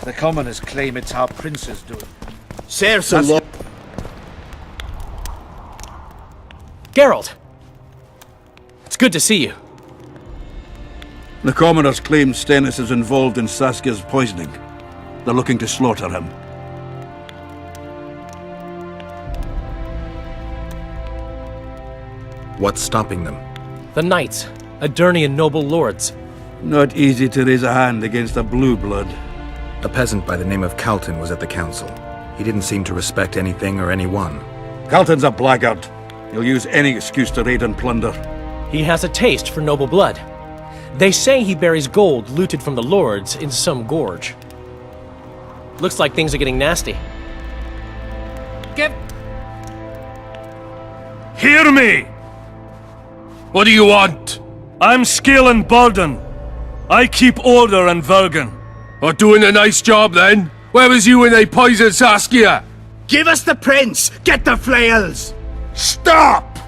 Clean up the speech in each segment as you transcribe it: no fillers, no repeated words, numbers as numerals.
The commoners claim it's our prince's doing. Serves a lot. Geralt! It's good to see you. The commoners claim Stennis is involved in Saskia's poisoning. They're looking to slaughter him. What's stopping them? The knights, Adernian noble lords. Not easy to raise a hand against a blue blood. A peasant by the name of Calton was at the council. He didn't seem to respect anything or anyone. Calton's a blackguard. He'll use any excuse to raid and plunder. He has a taste for noble blood. They say he buries gold looted from the lords in some gorge. Looks like things are getting nasty. Hear me! What do you want? I'm Skillen Burden. I keep order in Vergen. Or doing a nice job then? Where was you when they poisoned Saskia? Give us the prince! Get the flails! Stop!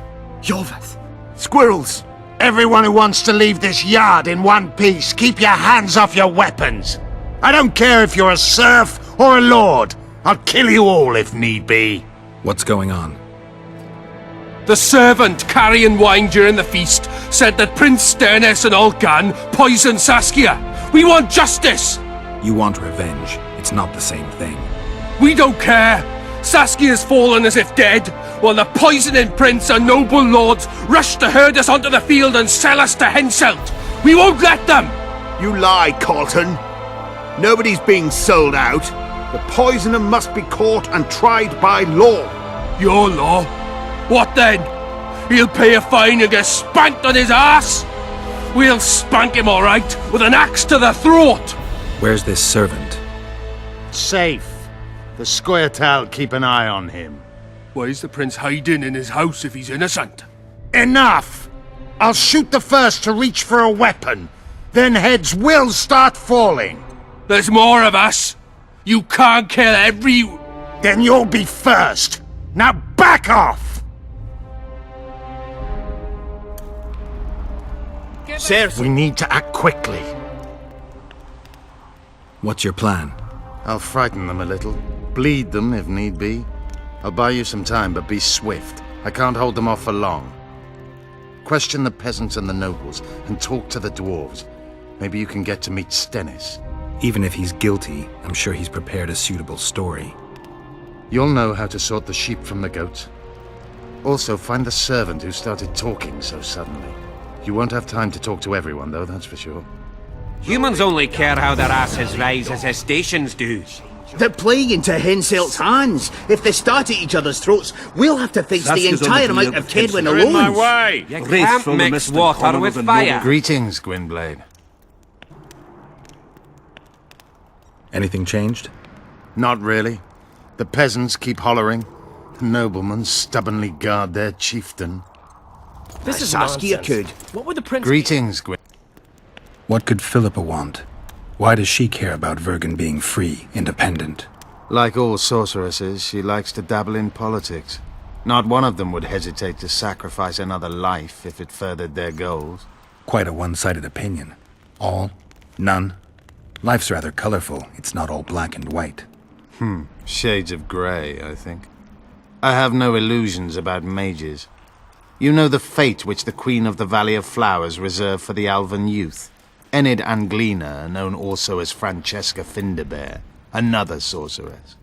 Iorveth! Squirrels! Everyone who wants to leave this yard in one piece, keep your hands off your weapons! I don't care if you're a serf or a lord. I'll kill you all if need be. What's going on? The servant carrying wine during the feast said that Prince Stennis and Olgan poisoned Saskia. We want justice! You want revenge. It's not the same thing. We don't care. Saskia's fallen as if dead, while the poisoning prince and noble lords rush to herd us onto the field and sell us to Henselt. We won't let them! You lie, Calton. Nobody's being sold out. The poisoner must be caught and tried by law. Your law? What then? He'll pay a fine and get spanked on his ass? We'll spank him all right, with an axe to the throat! Where's this servant? Safe. The Squirtal keep an eye on him. Why is the prince hiding in his house if he's innocent? Enough! I'll shoot the first to reach for a weapon. Then heads will start falling. There's more of us. You can't kill every... Then you'll be first. Now back off! Serves. We need to act quickly. What's your plan? I'll frighten them a little. Bleed them if need be. I'll buy you some time, but be swift. I can't hold them off for long. Question the peasants and the nobles, and talk to the dwarves. Maybe you can get to meet Stennis. Even if he's guilty, I'm sure he's prepared a suitable story. You'll know how to sort the sheep from the goats. Also, find the servant who started talking so suddenly. You won't have time to talk to everyone, though, that's for sure. Humans only care how their asses rise as their stations do. They're playing into Henselt's hands. If they start at each other's throats, we'll have to face the Saskia's entire on the amount of field of Kedwin Henselt. You're in my alone. way. You can't from the mix mist and water commoners with and fire. nobles. Greetings, Gwynblade. Anything changed? Not really. The peasants keep hollering. The noblemen stubbornly guard their chieftain. This is Saskia nonsense. could. What would the prince... Greetings, Gwyn. What could Philippa want? Why does she care about Vergen being free, independent? Like all sorceresses, she likes to dabble in politics. Not one of them would hesitate to sacrifice another life if it furthered their goals. Quite a one-sided opinion. All? None? Life's rather colorful. It's not all black and white. Shades of grey, I think. I have no illusions about mages. You know the fate which the Queen of the Valley of Flowers reserved for the Alvan youth. Enid Anglina, known also as Francesca Finderbear, another sorceress.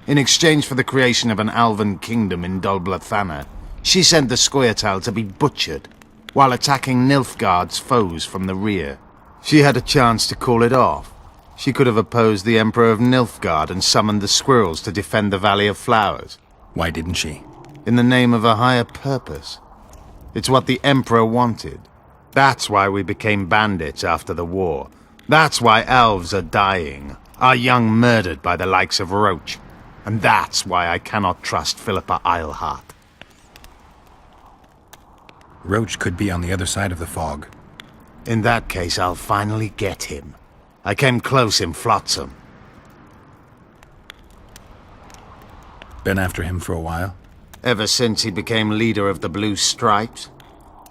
In exchange for the creation of an Alvan kingdom in Dol-Blathana, she sent the Squirtal to be butchered, while attacking Nilfgaard's foes from the rear. She had a chance to call it off. She could have opposed the Emperor of Nilfgaard and summoned the squirrels to defend the Valley of Flowers. Why didn't she? In the name of a higher purpose. It's what the Emperor wanted. That's why we became bandits after the war. That's why elves are dying, our young murdered by the likes of Roach. And that's why I cannot trust Philippa Eilhart. Roach could be on the other side of the fog. In that case, I'll finally get him. I came close in Flotsam. Been after him for a while? Ever since he became leader of the Blue Stripes.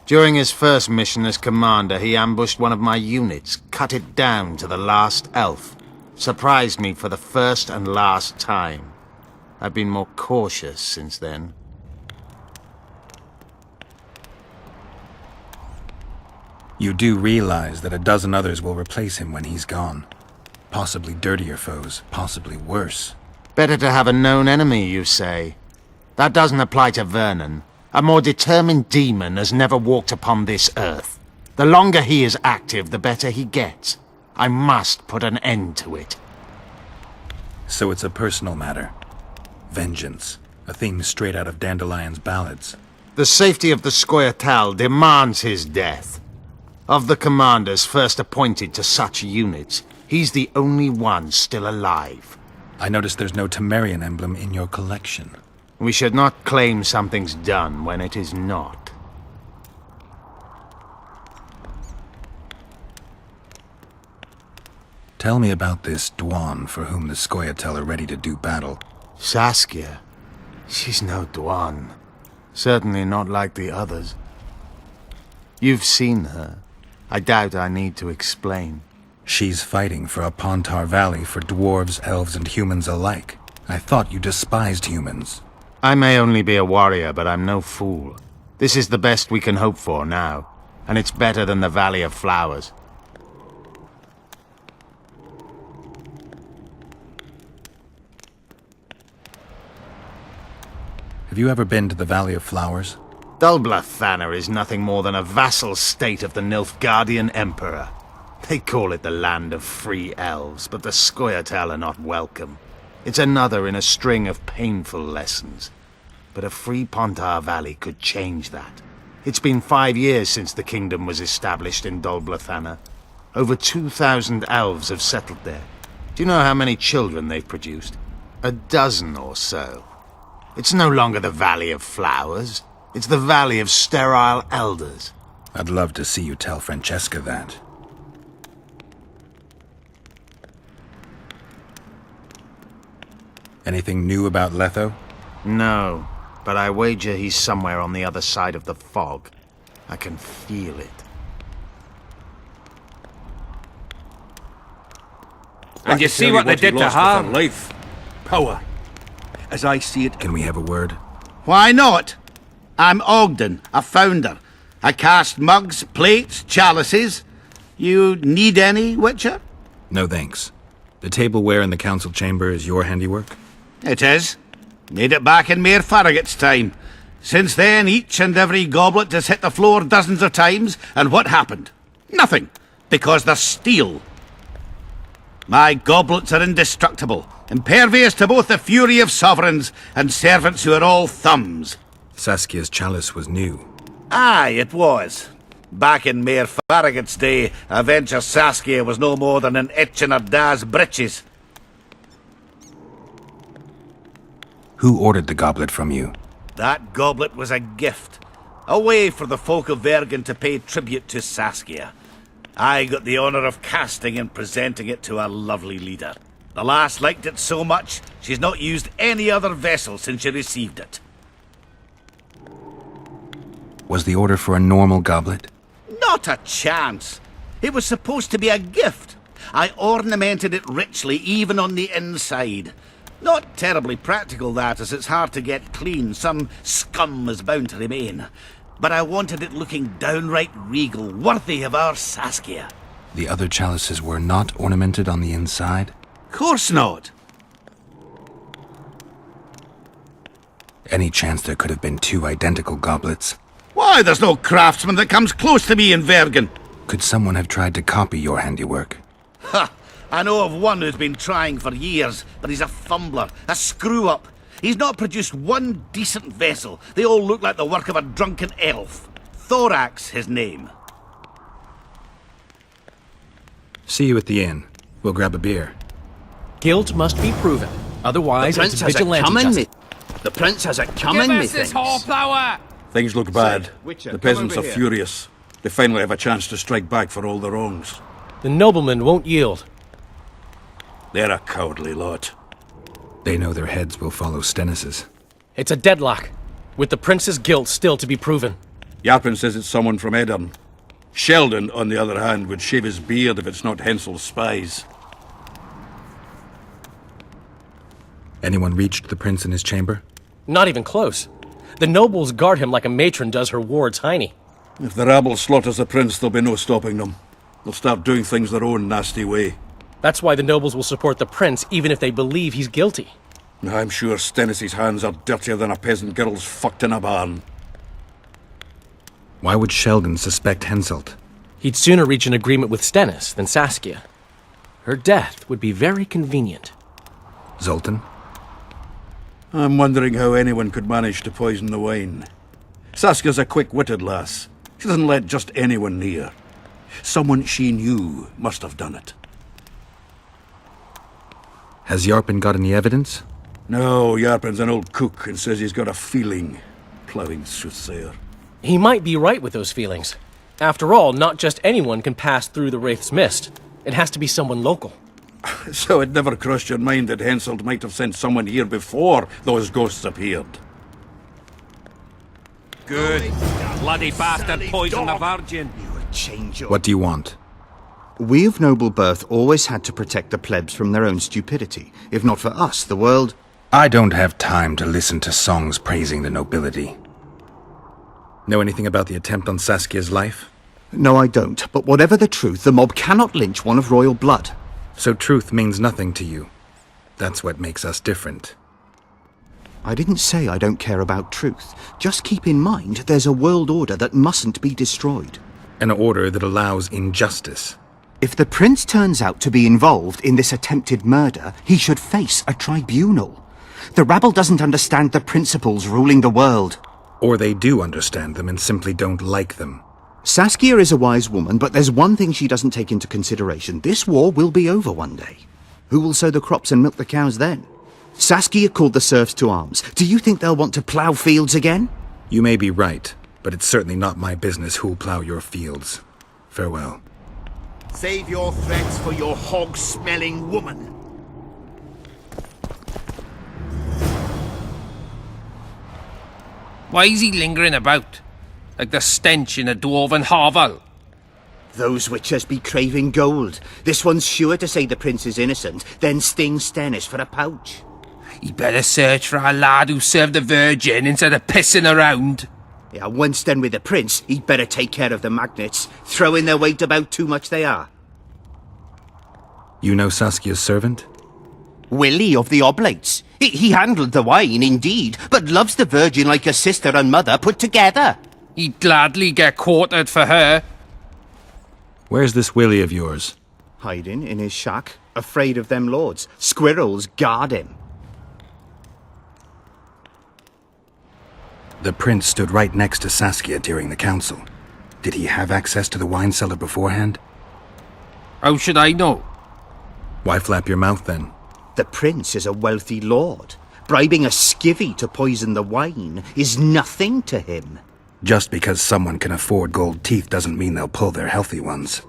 During his first mission as commander, he ambushed one of my units, cut it down to the last elf. Surprised me for the first and last time. I've been more cautious since then. You do realize that a dozen others will replace him when he's gone. Possibly dirtier foes, possibly worse. Better to have a known enemy, you say? That doesn't apply to Vergen. A more determined demon has never walked upon this earth. The longer he is active, the better he gets. I must put an end to it. So it's a personal matter. Vengeance. A theme straight out of Dandelion's ballads. The safety of the Scoia'tael demands his death. Of the commanders first appointed to such units, he's the only one still alive. I noticed there's no Temerian emblem in your collection. We should not claim something's done when it is not. Tell me about this Dwan for whom the Scoia'tael are ready to do battle. Saskia. She's no Dwan. Certainly not like the others. You've seen her. I doubt I need to explain. She's fighting for a Pontar Valley for dwarves, elves, and humans alike. I thought you despised humans. I may only be a warrior, but I'm no fool. This is the best we can hope for now, and it's better than the Valley of Flowers. Have you ever been to the Valley of Flowers? Dulblathanna is nothing more than a vassal state of the Nilfgaardian Emperor. They call it the land of free elves, but the Scoia'tael are not welcome. It's another in a string of painful lessons. But a free Pontar Valley could change that. It's been 5 years since the kingdom was established in Dulblathanna. Over 2,000 elves have settled there. Do you know how many children they've produced? 12 or so. It's no longer the Valley of Flowers. It's the Valley of Sterile Elders. I'd love to see you tell Francesca that. Anything new about Letho? No, but I wager he's somewhere on the other side of the fog. I can feel it. And you see what they did to her? Life. Power. As I see it. Can we have a word? Why not? I'm Ogden, a founder. I cast mugs, plates, chalices. You need any, Witcher? No thanks. The tableware in the council chamber is your handiwork? It is. Made it back in Mayor Farragut's time. Since then, each and every goblet has hit the floor dozens of times, and what happened? Nothing, because they're steel. My goblets are indestructible, impervious to both the fury of sovereigns and servants who are all thumbs. Saskia's chalice was new. Aye, it was. Back in Mayor Farragut's day, Avenger Saskia was no more than an itch in her da's breeches. Who ordered the goblet from you? That goblet was a gift. A way for the folk of Vergen to pay tribute to Saskia. I got the honour of casting and presenting it to our lovely leader. The lass liked it so much, she's not used any other vessel since she received it. Was the order for a normal goblet? Not a chance. It was supposed to be a gift. I ornamented it richly, even on the inside. Not terribly practical, that, as it's hard to get clean. Some scum is bound to remain. But I wanted it looking downright regal, worthy of our Saskia. The other chalices were not ornamented on the inside? Course not. Any chance there could have been two identical goblets? Why, there's no craftsman that comes close to me in Vergen. Could someone have tried to copy your handiwork? Ha! I know of one who's been trying for years, but he's a fumbler, a screw-up. He's not produced one decent vessel. They all look like the work of a drunken elf. Thorax, his name. See you at the inn. We'll grab a beer. Guilt must be proven. Otherwise, it's vigilante justice. The prince has it coming, Give us this methinks. horsepower! Things look bad. Witcher, The come peasants are over here. furious. They finally have a chance to strike back for all their wrongs. The noblemen won't yield. They're a cowardly lot. They know their heads will follow Stennis's. It's a deadlock, with the prince's guilt still to be proven. Yarpin says it's someone from Edern. Sheldon, on the other hand, would shave his beard if it's not Hensel's spies. Anyone reached the prince in his chamber? Not even close. The nobles guard him like a matron does her ward's hiney. If the rabble slaughters the prince, there'll be no stopping them. They'll start doing things their own nasty way. That's why the nobles will support the prince, even if they believe he's guilty. I'm sure Stennis's hands are dirtier than a peasant girl's fucked in a barn. Why would Sheldon suspect Henselt? He'd sooner reach an agreement with Stennis than Saskia. Her death would be very convenient. Zoltan? I'm wondering how anyone could manage to poison the wine. Saskia's a quick-witted lass. She doesn't let just anyone near. Someone she knew must have done it. Has Yarpen got any evidence? No, Yarpen's an old cook and says he's got a feeling. Ploughing soothsayer. He might be right with those feelings. After all, not just anyone can pass through the Wraith's mist. It has to be someone local. So it never crossed your mind that Henselt might have sent someone here before those ghosts appeared? Good. Bloody bastard poisoned the Vergen. What do you want? We of noble birth always had to protect the plebs from their own stupidity. If not for us, the world... I don't have time to listen to songs praising the nobility. Know anything about the attempt on Saskia's life? No, I don't. But whatever the truth, the mob cannot lynch one of royal blood. So truth means nothing to you. That's what makes us different. I didn't say I don't care about truth. Just keep in mind there's a world order that mustn't be destroyed. An order that allows injustice. If the prince turns out to be involved in this attempted murder, he should face a tribunal. The rabble doesn't understand the principles ruling the world. Or they do understand them and simply don't like them. Saskia is a wise woman, but there's one thing she doesn't take into consideration. This war will be over one day. Who will sow the crops and milk the cows then? Saskia called the serfs to arms. Do you think they'll want to plough fields again? You may be right, but it's certainly not my business who'll plough your fields. Farewell. Save your threats for your hog-smelling woman. Why is he lingering about? Like the stench in a dwarven hovel? Those witches be craving gold. This one's sure to say the prince is innocent, then sting Stennis for a pouch. He better search for a lad who served the Virgin instead of pissing around. Yeah, once done with the prince, he'd better take care of the magnets. Throwing their weight about too much they are. You know Saskia's servant? Willie of the Oblates. He handled the wine, indeed, but loves the Virgin like a sister and mother put together. He'd gladly get quartered for her. Where's this Willie of yours? Hiding in his shack, afraid of them lords. Squirrels guard him. The prince stood right next to Saskia during the council. Did he have access to the wine cellar beforehand? How should I know? Why flap your mouth then? The prince is a wealthy lord. Bribing a skivvy to poison the wine is nothing to him. Just because someone can afford gold teeth doesn't mean they'll pull their healthy ones.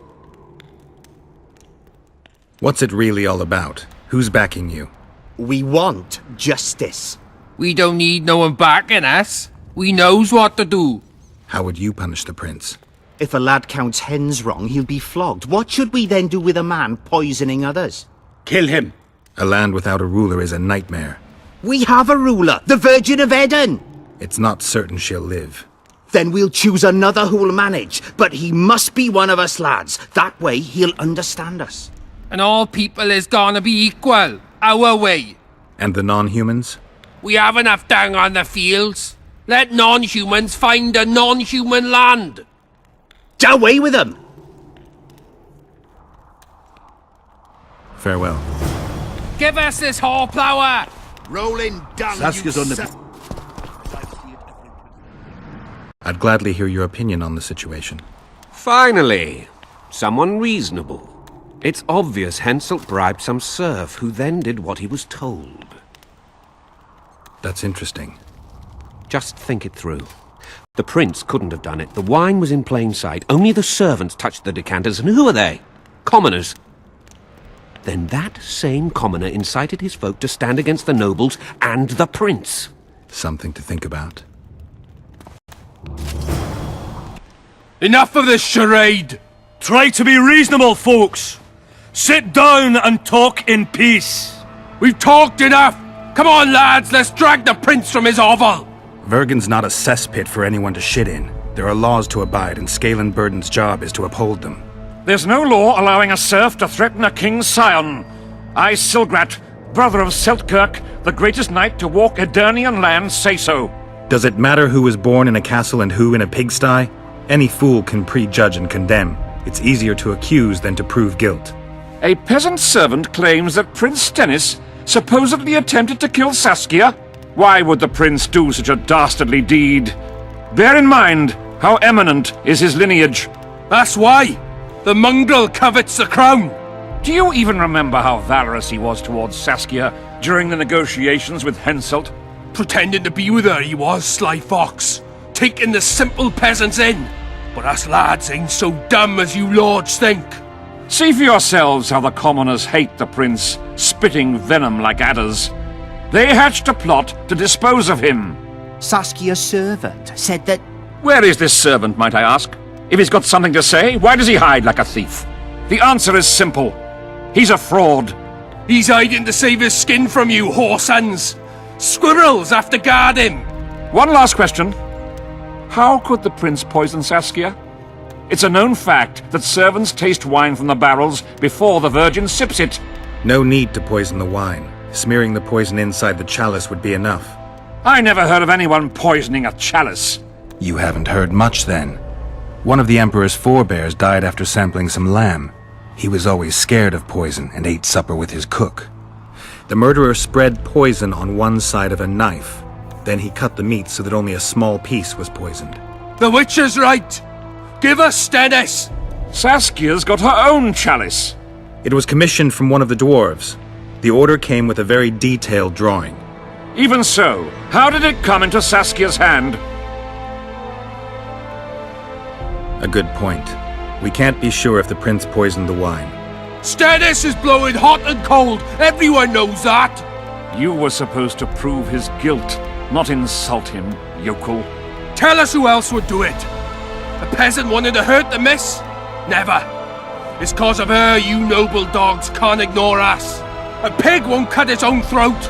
What's it really all about? Who's backing you? We want justice. We don't need no one backing us. We knows what to do. How would you punish the prince? If a lad counts hens wrong, he'll be flogged. What should we then do with a man poisoning others? Kill him. A land without a ruler is a nightmare. We have a ruler, the Virgin of Eden. It's not certain she'll live. Then we'll choose another who'll manage. But he must be one of us lads. That way he'll understand us. And all people is gonna be equal, our way. And the non-humans? We have enough down on the fields. Let non-humans find a non-human land. Away with them! Farewell. Give us this horplower! Rolling down. Saskia's on the... I'd gladly hear your opinion on the situation. Finally, someone reasonable. It's obvious Henselt bribed some serf who then did what he was told. That's interesting. Just think it through. The prince couldn't have done it. The wine was in plain sight. Only the servants touched the decanters, and who are they? Commoners. Then that same commoner incited his folk to stand against the nobles and the prince. Something to think about. Enough of this charade! Try to be reasonable, folks. Sit down and talk in peace. We've talked enough! Come on, lads, let's drag the prince from his hovel! Vergen's not a cesspit for anyone to shit in. There are laws to abide, and Scalen Burden's job is to uphold them. There's no law allowing a serf to threaten a king's scion. I, Silgrat, brother of Seltkirk, the greatest knight to walk Edirnian land, say so. Does it matter who was born in a castle and who in a pigsty? Any fool can prejudge and condemn. It's easier to accuse than to prove guilt. A peasant servant claims that Prince Stennis supposedly attempted to kill Saskia. Why would the prince do such a dastardly deed? Bear in mind how eminent is his lineage. That's why! The mongrel covets the crown! Do you even remember how valorous he was towards Saskia during the negotiations with Henselt? Pretending to be with her he was, sly fox. Taking the simple peasants in. But us lads ain't so dumb as you lords think. See for yourselves how the commoners hate the prince, spitting venom like adders. They hatched a plot to dispose of him. Saskia's servant said that... Where is this servant, might I ask? If he's got something to say, why does he hide like a thief? The answer is simple. He's a fraud. He's hiding to save his skin from you, whoresons. Squirrels have to guard him. One last question. How could the prince poison Saskia? It's a known fact that servants taste wine from the barrels before the Vergen sips it. No need to poison the wine. Smearing the poison inside the chalice would be enough. I never heard of anyone poisoning a chalice. You haven't heard much, then. One of the Emperor's forebears died after sampling some lamb. He was always scared of poison and ate supper with his cook. The murderer spread poison on one side of a knife. Then he cut the meat so that only a small piece was poisoned. The witch is right. Give us Stennis. Saskia's got her own chalice. It was commissioned from one of the dwarves. The order came with a very detailed drawing. Even so, how did it come into Saskia's hand? A good point. We can't be sure if the prince poisoned the wine. Stennis is blowing hot and cold. Everyone knows that. You were supposed to prove his guilt, not insult him, yokel. Tell us who else would do it. A peasant wanted to hurt the miss? Never. It's cause of her you noble dogs can't ignore us. A pig won't cut its own throat.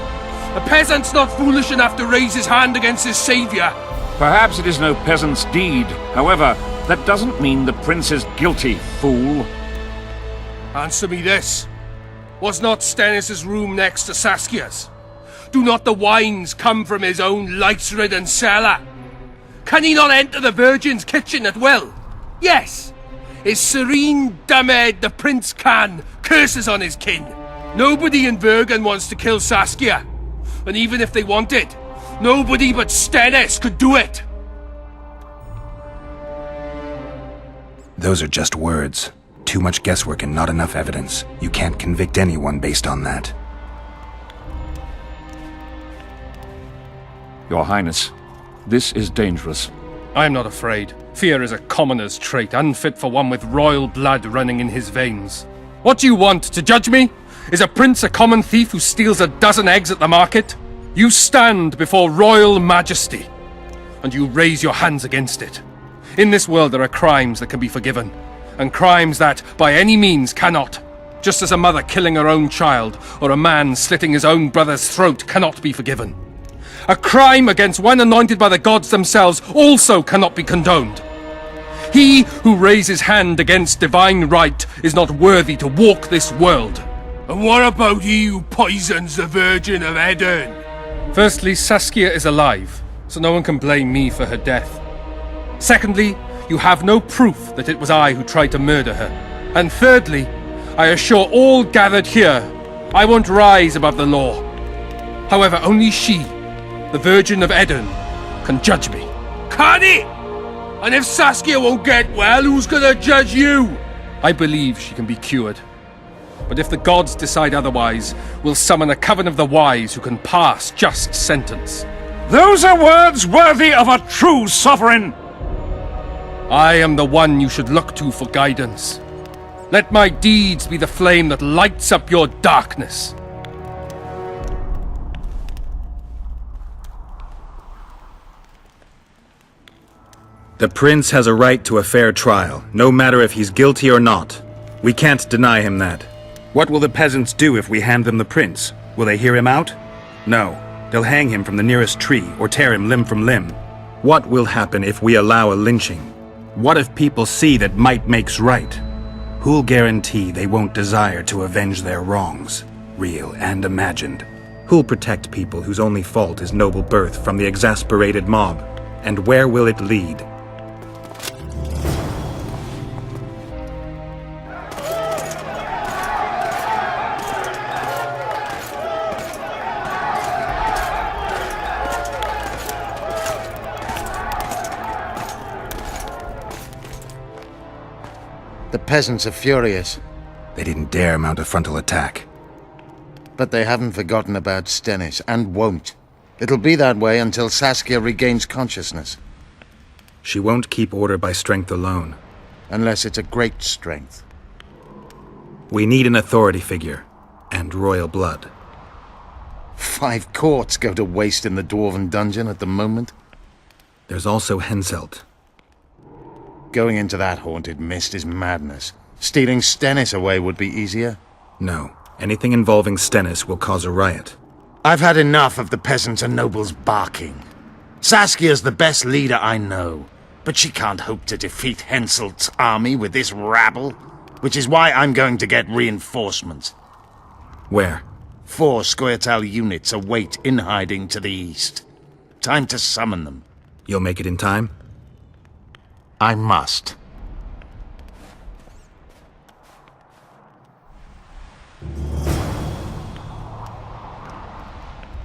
A peasant's not foolish enough to raise his hand against his savior. Perhaps it is no peasant's deed. However, that doesn't mean the prince is guilty, fool. Answer me this. Was not Stennis' room next to Saskia's? Do not the wines come from his own lice-ridden cellar? Can he not enter the Virgin's kitchen at will? Yes. His serene dumbhead the prince can, curses on his kin. Nobody in Vergen wants to kill Saskia. And even if they wanted, nobody but Stennis could do it. Those are just words. Too much guesswork and not enough evidence. You can't convict anyone based on that. Your Highness, this is dangerous. I am not afraid. Fear is a commoner's trait, unfit for one with royal blood running in his veins. What do you want, to judge me? Is a prince a common thief who steals a dozen eggs at the market? You stand before royal majesty, and you raise your hands against it. In this world there are crimes that can be forgiven, and crimes that, by any means, cannot. Just as a mother killing her own child, or a man slitting his own brother's throat cannot be forgiven. A crime against one anointed by the gods themselves also cannot be condoned. He who raises hand against divine right is not worthy to walk this world. And what about he who poisons the Virgin of Eden? Firstly, Saskia is alive, so no one can blame me for her death. Secondly, you have no proof that it was I who tried to murder her. And thirdly, I assure all gathered here, I won't rise above the law. However, only she, the Virgin of Eden, can judge me. Can he? And if Saskia won't get well, who's gonna judge you? I believe she can be cured. But if the gods decide otherwise, we'll summon a coven of the wise who can pass just sentence. Those are words worthy of a true sovereign! I am the one you should look to for guidance. Let my deeds be the flame that lights up your darkness. The prince has a right to a fair trial, no matter if he's guilty or not. We can't deny him that. What will the peasants do if we hand them the prince? Will they hear him out? No, they'll hang him from the nearest tree or tear him limb from limb. What will happen if we allow a lynching? What if people see that might makes right? Who'll guarantee they won't desire to avenge their wrongs, real and imagined? Who'll protect people whose only fault is noble birth from the exasperated mob? And where will it lead? The peasants are furious, They didn't dare mount a frontal attack. but they haven't forgotten about Stennis, and won't. It'll be that way until Saskia regains consciousness, She won't keep order by strength alone. unless it's a great strength. We need an authority figure, and royal blood. 5 courts go to waste in the Dwarven dungeon at the moment. There's also Henselt. Going into that haunted mist is madness. Stealing Stennis away would be easier. No, anything involving Stennis will cause a riot. I've had enough of the peasants and nobles barking. Saskia's the best leader I know, but she can't hope to defeat Henselt's army with this rabble, which is why I'm going to get reinforcements. Where? 4 Scoia'tael units await in hiding to the east. Time to summon them. You'll make it in time? I must.